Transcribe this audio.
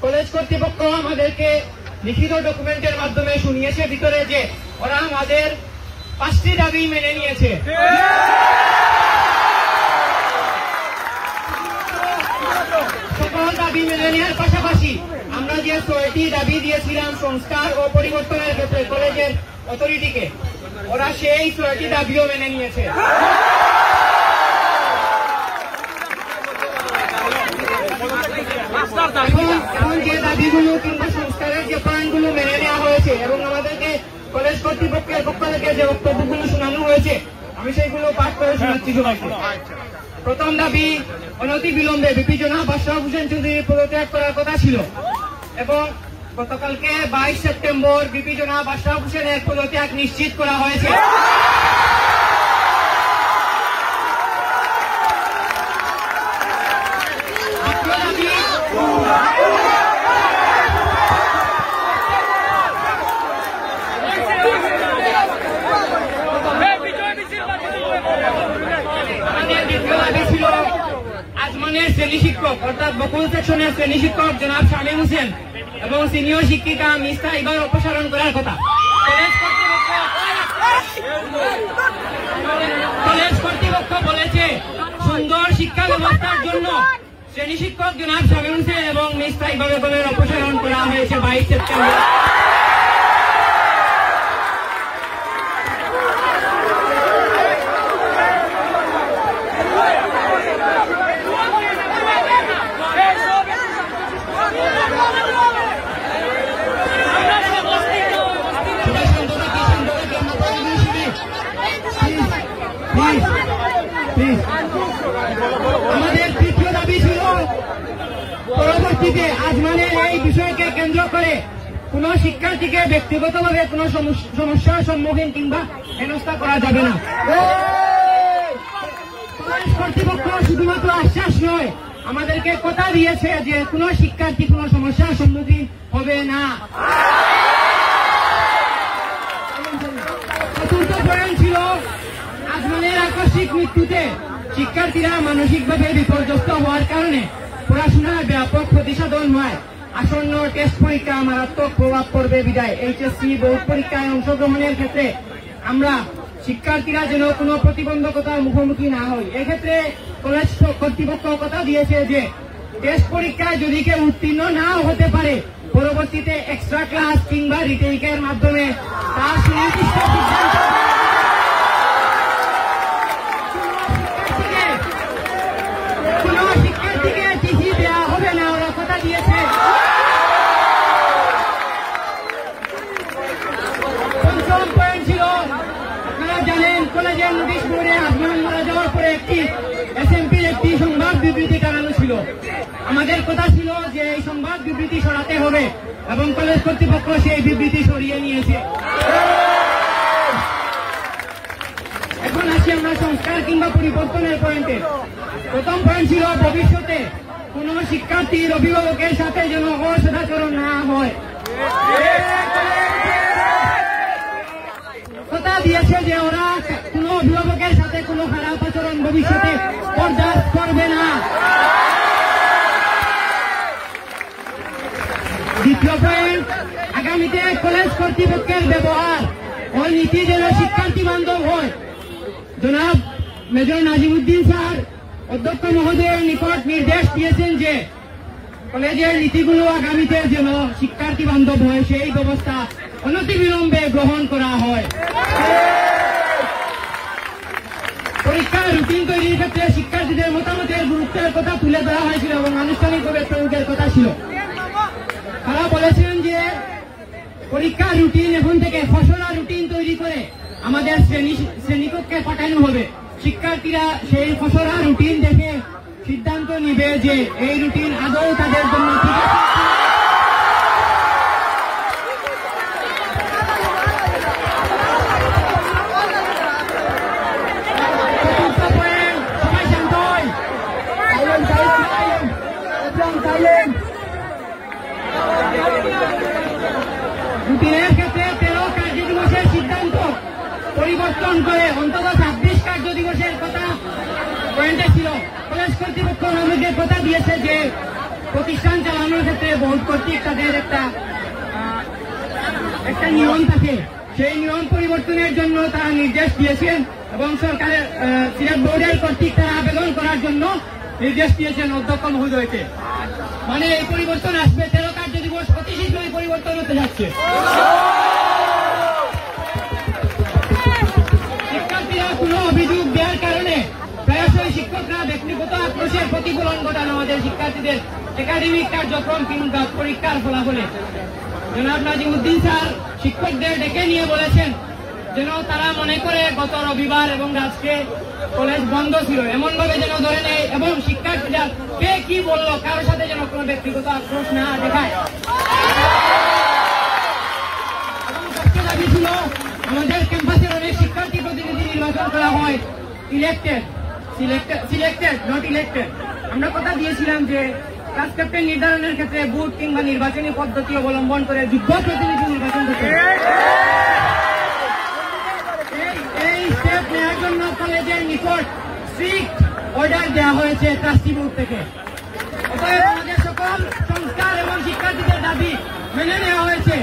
College কর্তৃপক্ষ আমাদেরকে লিখিত ডকুমেন্টের মাধ্যমে শুনিয়েছে ভিতরে যে ওরা আমাদের 5টি দাবি মেনে নিয়েছে। সকল দাবি মেনে নেওয়ার পাশাপাশি আমরা যে 6টি দাবি দিয়েছিলাম সংস্কার ও পরিবর্তনের ক্ষেত্রে কলেজের অথরিটিকে, ওরা সেই 6টি দাবিও মেনে নিয়েছে। এখন যে দাবিগুলো কিংবা সংস্কারের যে পয়েন্টগুলো মেনে নেওয়া হয়েছে এবং আমাদেরকে কলেজ কর্তৃপক্ষের পক্ষ থেকে যে বক্তব্যগুলো শোনানো হয়েছে, আমি সেইগুলো পাঠ করে শোনাচ্ছি সবাইকে। প্রথম দাবি, অনতি বিলম্বে ভিপি জনাব আশরাফ হোসেন চৌধুরী পদত্যাগ করার কথা ছিল এবং গতকালকে 22 সেপ্টেম্বর ভিপি জনাব আশরাফ হোসেনের পদত্যাগ নিশ্চিত করা হয়েছে। আজমানের শ্রেণী শিক্ষক অর্থাৎ বকুল সেকশনের শ্রেণী শিক্ষক জনাব শামীম হোসেন এবং সিনিয়র শিক্ষিকা মিস্তা ইবার অপসারণ করার কথা। কলেজ কর্তৃপক্ষ বলেছে সুন্দর শিক্ষা ব্যবস্থার জন্য শ্রেণী শিক্ষক জনাব শামীম হোসেন এবং মিস্তা ইবার অপসারণ করা হয়েছে 22 সেপ্টেম্বর। আমাদের তৃতীয় দাবি ছিল পরবর্তীতে আজমানের এই বিষয়কে কেন্দ্র করে কোন শিক্ষার্থীকে ব্যক্তিগতভাবে কোন সমস্যার সম্মুখীন কিংবা হেনস্থা করা যাবে না। কলেজ কর্তৃপক্ষ শুধুমাত্র আশ্বাস নয়, আমাদেরকে কথা দিয়েছে যে কোন শিক্ষার্থী কোন সমস্যার সম্মুখীন হবে না। চতুর্থ পয়েন্ট ছিল আজমানের আকস্মিক মৃত্যুতে শিক্ষার্থীরা মানসিকভাবে বিপর্যস্ত হওয়ার কারণে পড়াশোনায় ব্যাপক ক্ষতিসাধন হয়। আসন্ন টেস্ট পরীক্ষা মারাত্মক প্রভাব পড়বে বিদায় এইচএসসি বোর্ড পরীক্ষায় অংশগ্রহণের ক্ষেত্রে আমরা শিক্ষার্থীরা যেন কোনো প্রতিবন্ধকতার মুখোমুখি না হই। এক্ষেত্রে কলেজ কর্তৃপক্ষ কথা দিয়েছে যে টেস্ট পরীক্ষায় যদি কেউ উত্তীর্ণ না হতে পারে, পরবর্তীতে এক্সট্রা ক্লাস কিংবা রিটেকের মাধ্যমে তার সুনির্দিষ্ট সিদ্ধান্ত কোন শিক্ষার্থীকে চিঠি দেওয়া হবে না, ওরা কথা দিয়েছে। পঞ্চম পয়েন্ট ছিল, আপনারা জানেন কলেজের নোটিশ বোর্ডে আজমান মারা যাওয়ার পরে একটি এসএমপির একটি সংবাদ বিবৃতি টানানো ছিল। আমাদের কথা ছিল যে এই সংবাদ বিবৃতি সরাতে হবে এবং কলেজ কর্তৃপক্ষ সেই বিবৃতি সরিয়ে নিয়েছে। এখন আসি আমরা সংস্কার কিংবা পরিবর্তনের পয়েন্টে। প্রথম পয়েন্ট ছিল ভবিষ্যতে কোন শিক্ষার্থীর অভিভাবকের সাথে যেন অসদাচরণ না হয়। কথা দিয়েছে যে ওরা কোন অভিভাবকের সাথে কোনো খারাপ আচরণ ভবিষ্যতে বরদাস্ত করবে না। দ্বিতীয় পয়েন্ট, আগামীতে কলেজ কর্তৃপক্ষের ব্যবহার ও নীতি যেন শিক্ষার্থী বান্ধব হয়। জনাব মেজর নাজিমুদ্দিন স্যার অধ্যক্ষ মহোদয়ের নিকট নির্দেশ দিয়েছেন যে কলেজের নীতিগুলো আগামীতে যেন শিক্ষার্থী বান্ধব হয়, সেই ব্যবস্থা অনতিবিলম্বে গ্রহণ করা হয়। পরীক্ষার রুটিন তৈরির ক্ষেত্রে শিক্ষার্থীদের মতামতের গুরুত্বের কথা তুলে ধরা হয়েছিল এবং আনুষ্ঠানিকভাবে প্রয়োগের কথা ছিল। তারা বলেছেন যে পরীক্ষার রুটিন এখন থেকে খসড়া রুটিন তৈরি করে আমাদের শ্রেণীকক্ষে পাঠানো হবে। শিক্ষার্থীরা সেই খসড়া রুটিন দেখে সিদ্ধান্ত নিবে যে এই রুটিন আদৌ তাদের জন্য ঠিক আছে। রুটিনের ক্ষেত্রে 13 কার্যদিবসের সিদ্ধান্ত পরিবর্তন করে অন্তত 26 কার্যদিবসের কথা পয়েন্টে ছিল। কলেজ কর্তৃপক্ষ আমাদের কথা দিয়েছে যে প্রতিষ্ঠান চালানোর ক্ষেত্রে বোর্ড কর্তৃক তাদের একটা নিয়ম থাকে, সেই নিয়ম পরিবর্তনের জন্য তারা নির্দেশ দিয়েছেন এবং সরকারের সিলেট বোর্ডের কর্তৃক তারা আবেদন করার জন্য নির্দেশ দিয়েছেন অধ্যক্ষ মহোদয়কে। মানে এই পরিবর্তন আসবে, 13 কার্য দিবস অতি শীঘ্রই পরিবর্তন হতে যাচ্ছে। শিক্ষার্থীরা কোনো অভিযোগ দেওয়ার কারণে প্রায়শই শিক্ষকরা ব্যক্তিগত আক্রোশের প্রতিফলন ঘটান আমাদের শিক্ষার্থীদের একাডেমিক কার্যক্রম কিংবা পরীক্ষার ফলাফলে। জনাব নাজিমুদ্দিন স্যার শিক্ষকদের ডেকে নিয়ে বলেছেন যেন তারা মনে করে গত রবিবার এবং আজকে কলেজ বন্ধ ছিল, এমন ভাবে যেন ধরে নেয় এবং শিক্ষার্থীরা কে কি বললো কারোর সাথে যেন কোনো ব্যক্তিগত আক্রোশ না দেখায়। এবং সবচেয়ে দাবি ছিল আমাদের ক্যাম্পাসের অনেক শিক্ষার্থী প্রতিনিধি নির্বাচন করা হয়, সিলেক্টেড নট ইলেক্টেড। আমরা কথা দিয়েছিলাম যে ক্লাস ক্যাপ্টেন নির্ধারণের ক্ষেত্রে বুথ কিংবা নির্বাচনী পদ্ধতি অবলম্বন করে যোগ্য প্রতিনিধি নির্বাচন করতে হবে। এই স্টেপ নেওয়ার জন্য কলেজের নিকট স্ট্রিক্ট অর্ডার দেওয়া হয়েছে ট্রাস্টি বোর্ড থেকে। অতএব আমাদের সকল সংস্কার এবং শিক্ষার্থীদের দাবি মেনে নেওয়া হয়েছে।